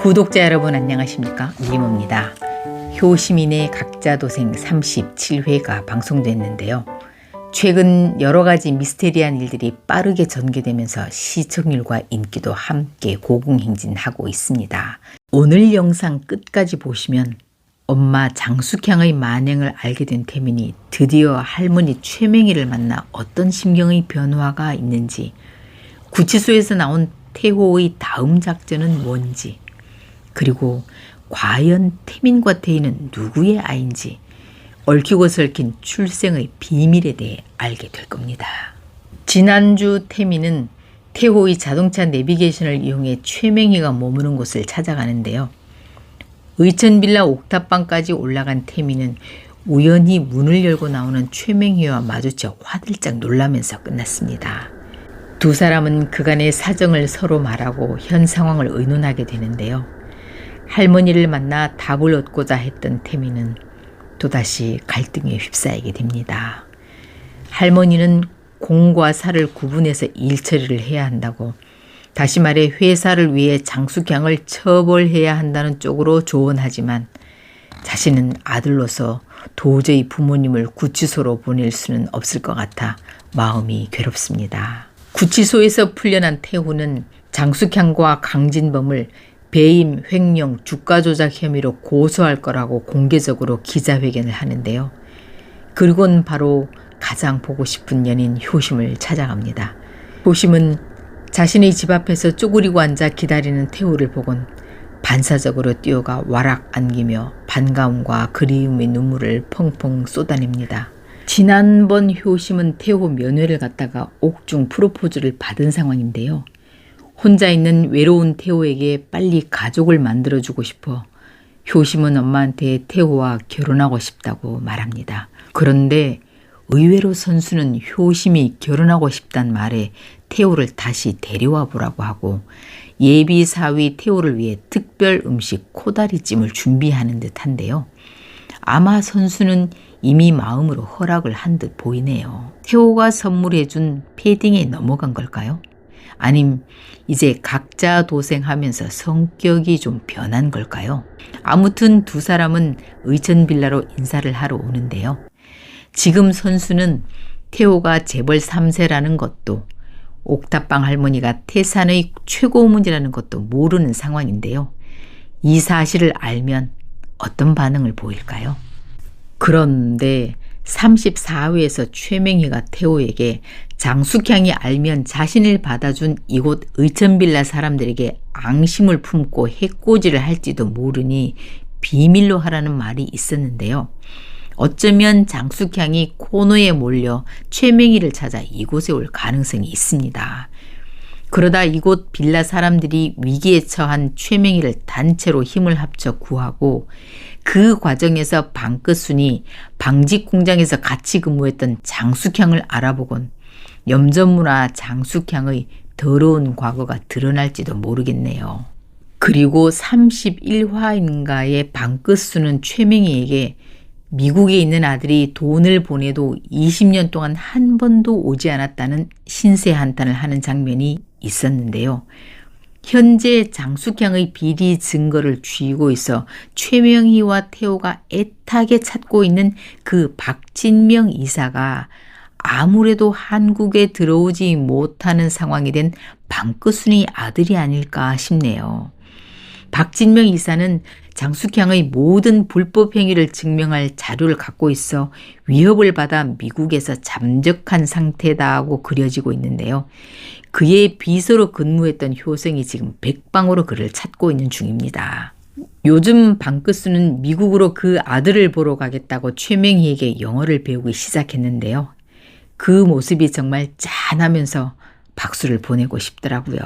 구독자 여러분 안녕하십니까? 미모입니다. 효시민의 각자도생 37회가 방송됐는데요. 최근 여러가지 미스테리한 일들이 빠르게 전개되면서 시청률과 인기도 함께 고공행진하고 있습니다. 오늘 영상 끝까지 보시면 엄마 장숙향의 만행을 알게 된 태민이 드디어 할머니 최맹희를 만나 어떤 심경의 변화가 있는지, 구치소에서 나온 태호의 다음 작전은 뭔지, 그리고 과연 태민과 태희는 누구의 아이인지 얽히고 설킨 출생의 비밀에 대해 알게 될 겁니다. 지난주 태민은 태호의 자동차 내비게이션을 이용해 최맹희가 머무는 곳을 찾아가는데요. 의천빌라 옥탑방까지 올라간 태민은 우연히 문을 열고 나오는 최맹희와 마주쳐 화들짝 놀라면서 끝났습니다. 두 사람은 그간의 사정을 서로 말하고 현 상황을 의논하게 되는데요. 할머니를 만나 답을 얻고자 했던 태민은 또다시 갈등에 휩싸이게 됩니다. 할머니는 공과 사를 구분해서 일처리를 해야 한다고, 다시 말해 회사를 위해 장숙향을 처벌해야 한다는 쪽으로 조언하지만 자신은 아들로서 도저히 부모님을 구치소로 보낼 수는 없을 것 같아 마음이 괴롭습니다. 구치소에서 풀려난 태호는 장숙향과 강진범을 배임, 횡령, 주가 조작 혐의로 고소할 거라고 공개적으로 기자회견을 하는데요. 그리고는 바로 가장 보고 싶은 연인 효심을 찾아갑니다. 효심은 자신의 집 앞에서 쪼그리고 앉아 기다리는 태호를 보곤 반사적으로 뛰어가 와락 안기며 반가움과 그리움의 눈물을 펑펑 쏟아냅니다. 지난번 효심은 태호 면회를 갔다가 옥중 프로포즈를 받은 상황인데요. 혼자 있는 외로운 태호에게 빨리 가족을 만들어주고 싶어 효심은 엄마한테 태호와 결혼하고 싶다고 말합니다. 그런데 의외로 선수는 효심이 결혼하고 싶단 말에 태호를 다시 데려와 보라고 하고 예비 사위 태호를 위해 특별 음식 코다리찜을 준비하는 듯한데요. 아마 선수는 이미 마음으로 허락을 한 듯 보이네요. 태호가 선물해준 패딩에 넘어간 걸까요? 아님 이제 각자 도생하면서 성격이 좀 변한 걸까요? 아무튼 두 사람은 의천빌라로 인사를 하러 오는데요. 지금 선수는 태호가 재벌 3세라는 것도, 옥탑방 할머니가 태산의 최고문이라는 것도 모르는 상황인데요. 이 사실을 알면 어떤 반응을 보일까요? 그런데 34회에서 최맹희가 태호에게 장숙향이 알면 자신을 받아준 이곳 의천빌라 사람들에게 앙심을 품고 해코지를 할지도 모르니 비밀로 하라는 말이 있었는데요. 어쩌면 장숙향이 코너에 몰려 최맹희를 찾아 이곳에 올 가능성이 있습니다. 그러다 이곳 빌라 사람들이 위기에 처한 최맹희를 단체로 힘을 합쳐 구하고 그 과정에서 방끝순이 방직 공장에서 같이 근무했던 장숙향을 알아보곤 염전무나 장숙향의 더러운 과거가 드러날지도 모르겠네요. 그리고 31화인가의 방끝순은 최맹희에게 미국에 있는 아들이 돈을 보내도 20년 동안 한 번도 오지 않았다는 신세 한탄을 하는 장면이 있었는데요. 현재 장숙향의 비리 증거를 쥐고 있어 최명희와 태호가 애타게 찾고 있는 그 박진명 이사가 아무래도 한국에 들어오지 못하는 상황이 된 방끝순이 아들이 아닐까 싶네요. 박진명 이사는 장숙향의 모든 불법 행위를 증명할 자료를 갖고 있어 위협을 받아 미국에서 잠적한 상태다고 그려지고 있는데요. 그의 비서로 근무했던 효성이 지금 백방으로 그를 찾고 있는 중입니다. 요즘 방끝수는 미국으로 그 아들을 보러 가겠다고 최맹희에게 영어를 배우기 시작했는데요. 그 모습이 정말 짠하면서 박수를 보내고 싶더라고요.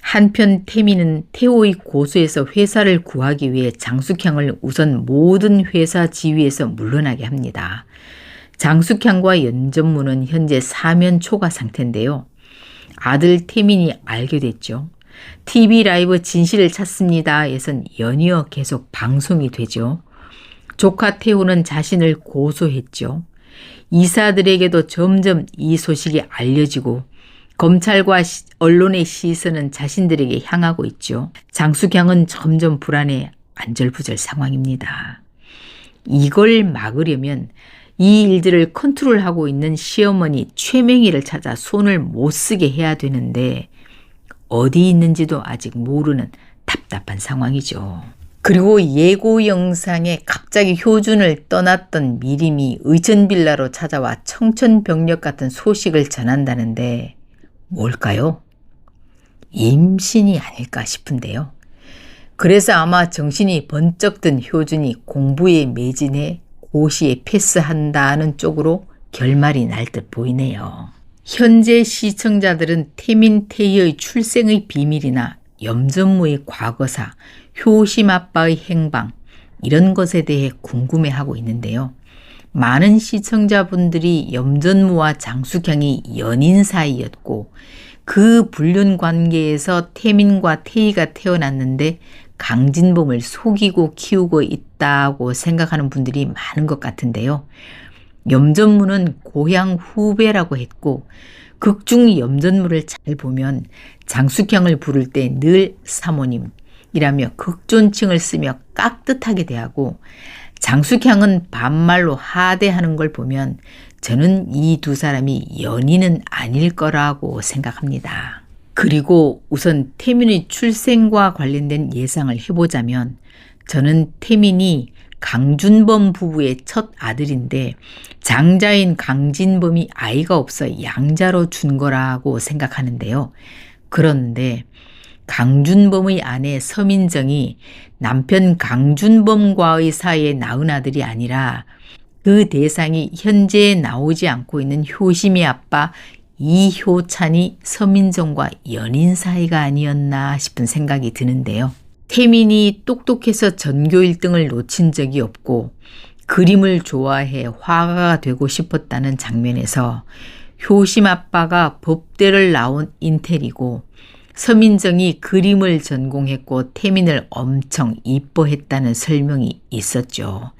한편 태민은 태호의 고소에서 회사를 구하기 위해 장숙향을 우선 모든 회사 지위에서 물러나게 합니다. 장숙향과 연전무는 현재 사면 초과 상태인데요. 아들 태민이 알게 됐죠. TV 라이브 진실을 찾습니다 에선 연이어 계속 방송이 되죠. 조카 태호는 자신을 고소했죠. 이사들에게도 점점 이 소식이 알려지고 검찰과 언론의 시선은 자신들에게 향하고 있죠. 장숙향은 점점 불안해 안절부절 상황입니다. 이걸 막으려면 이 일들을 컨트롤하고 있는 시어머니 최명희를 찾아 손을 못 쓰게 해야 되는데 어디 있는지도 아직 모르는 답답한 상황이죠. 그리고 예고 영상에 갑자기 효준을 떠났던 미림이 의천빌라로 찾아와 청천벽력 같은 소식을 전한다는데 뭘까요? 임신이 아닐까 싶은데요. 그래서 아마 정신이 번쩍 든 효준이 공부에 매진해 고시에 패스한다는 쪽으로 결말이 날 듯 보이네요. 현재 시청자들은 태민, 태희의 출생의 비밀이나 염전무의 과거사, 효심 아빠의 행방 이런 것에 대해 궁금해하고 있는데요. 많은 시청자분들이 염전무와 장숙향이 연인 사이였고 그 불륜 관계에서 태민과 태희가 태어났는데 강진범을 속이고 키우고 있다고 생각하는 분들이 많은 것 같은데요. 염전무는 고향 후배라고 했고 극중 염전무를 잘 보면 장숙향을 부를 때 늘 사모님이라며 극존칭을 쓰며 깍듯하게 대하고 장숙향은 반말로 하대하는 걸 보면 저는 이 두 사람이 연인은 아닐 거라고 생각합니다. 그리고 우선 태민의 출생과 관련된 예상을 해보자면 저는 태민이 강준범 부부의 첫 아들인데 장자인 강진범이 아이가 없어 양자로 준 거라고 생각하는데요. 그런데 강준범의 아내 서민정이 남편 강준범과의 사이에 낳은 아들이 아니라 그 대상이 현재 나오지 않고 있는 효심의 아빠 이효찬이 서민정과 연인 사이가 아니었나 싶은 생각이 드는데요. 태민이 똑똑해서 전교 1등을 놓친 적이 없고 그림을 좋아해 화가가 되고 싶었다는 장면에서 효심 아빠가 법대를 나온 인텔이고 서민정이 그림을 전공했고 태민을 엄청 이뻐했다는 설명이 있었죠.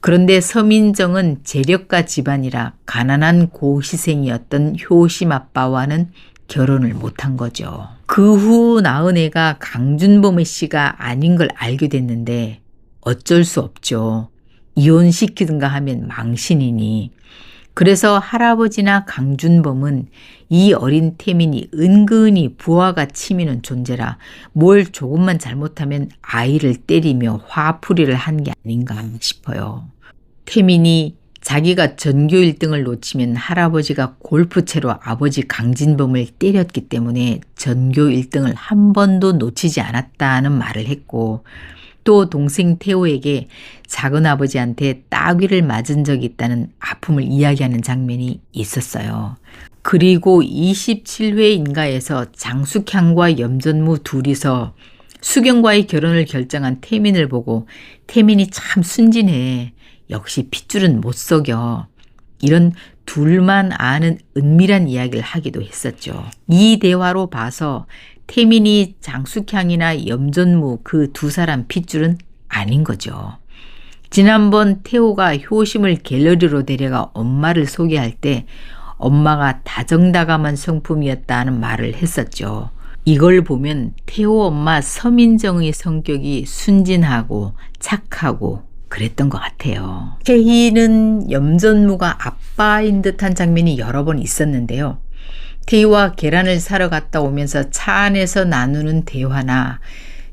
그런데 서민정은 재력가 집안이라 가난한 고시생이었던 효심 아빠와는 결혼을 못한 거죠. 그 후 낳은 애가 강준범의 씨가 아닌 걸 알게 됐는데 어쩔 수 없죠. 이혼시키든가 하면 망신이니. 그래서 할아버지나 강준범은 이 어린 태민이 은근히 부하가 치미는 존재라 뭘 조금만 잘못하면 아이를 때리며 화풀이를 한 게 아닌가 싶어요. 태민이 자기가 전교 1등을 놓치면 할아버지가 골프채로 아버지 강진범을 때렸기 때문에 전교 1등을 한 번도 놓치지 않았다는 말을 했고 또 동생 태호에게 작은아버지한테 따귀를 맞은 적이 있다는 아픔을 이야기하는 장면이 있었어요. 그리고 27회 인가에서 장숙향과 염전무 둘이서 수경과의 결혼을 결정한 태민을 보고 태민이 참 순진해. 역시 핏줄은 못 속여. 이런 둘만 아는 은밀한 이야기를 하기도 했었죠. 이 대화로 봐서 태민이 장숙향이나 염전무 그 두 사람 핏줄은 아닌 거죠. 지난번 태호가 효심을 갤러리로 데려가 엄마를 소개할 때 엄마가 다정다감한 성품이었다는 말을 했었죠. 이걸 보면 태호 엄마 서민정의 성격이 순진하고 착하고 그랬던 것 같아요. 태희는 염전무가 아빠인 듯한 장면이 여러 번 있었는데요. 태희와 계란을 사러 갔다 오면서 차 안에서 나누는 대화나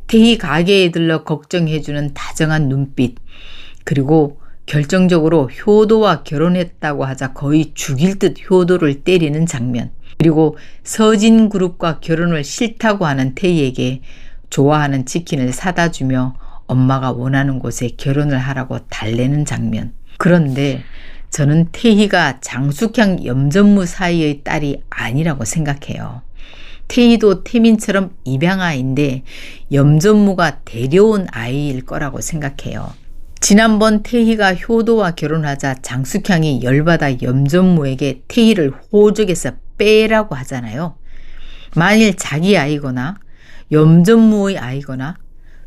태희 가게에 들러 걱정해주는 다정한 눈빛, 그리고 결정적으로 효도와 결혼했다고 하자 거의 죽일 듯 효도를 때리는 장면, 그리고 서진그룹과 결혼을 싫다고 하는 태희에게 좋아하는 치킨을 사다 주며 엄마가 원하는 곳에 결혼을 하라고 달래는 장면. 그런데 저는 태희가 장숙향 염전무 사이의 딸이 아니라고 생각해요. 태희도 태민처럼 입양아인데 염전무가 데려온 아이일 거라고 생각해요. 지난번 태희가 효도와 결혼하자 장숙향이 열받아 염전무에게 태희를 호적에서 빼라고 하잖아요. 만일 자기 아이거나 염전무의 아이거나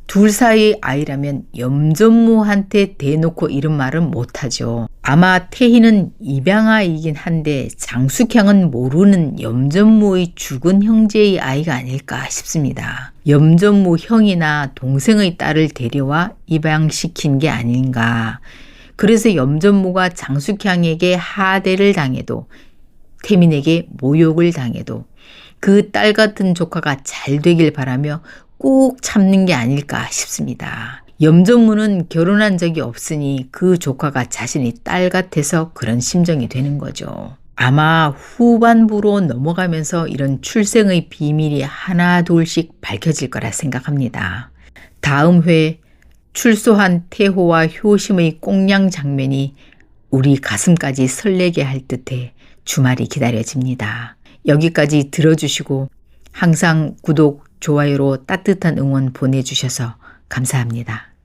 둘 사이 아이라면 염전무한테 대놓고 이런 말은 못하죠. 아마 태희는 입양아이긴 한데 장숙향은 모르는 염전무의 죽은 형제의 아이가 아닐까 싶습니다. 염전무 형이나 동생의 딸을 데려와 입양시킨 게 아닌가. 그래서 염전무가 장숙향에게 하대를 당해도, 태민에게 모욕을 당해도 그 딸 같은 조카가 잘 되길 바라며 꼭 참는 게 아닐까 싶습니다. 염전무는 결혼한 적이 없으니 그 조카가 자신의 딸 같아서 그런 심정이 되는 거죠. 아마 후반부로 넘어가면서 이런 출생의 비밀이 하나 둘씩 밝혀질 거라 생각합니다. 다음 회 출소한 태호와 효심의 꽁냥 장면이 우리 가슴까지 설레게 할 듯해 주말이 기다려집니다. 여기까지 들어주시고 항상 구독, 좋아요로 따뜻한 응원 보내주셔서 감사합니다.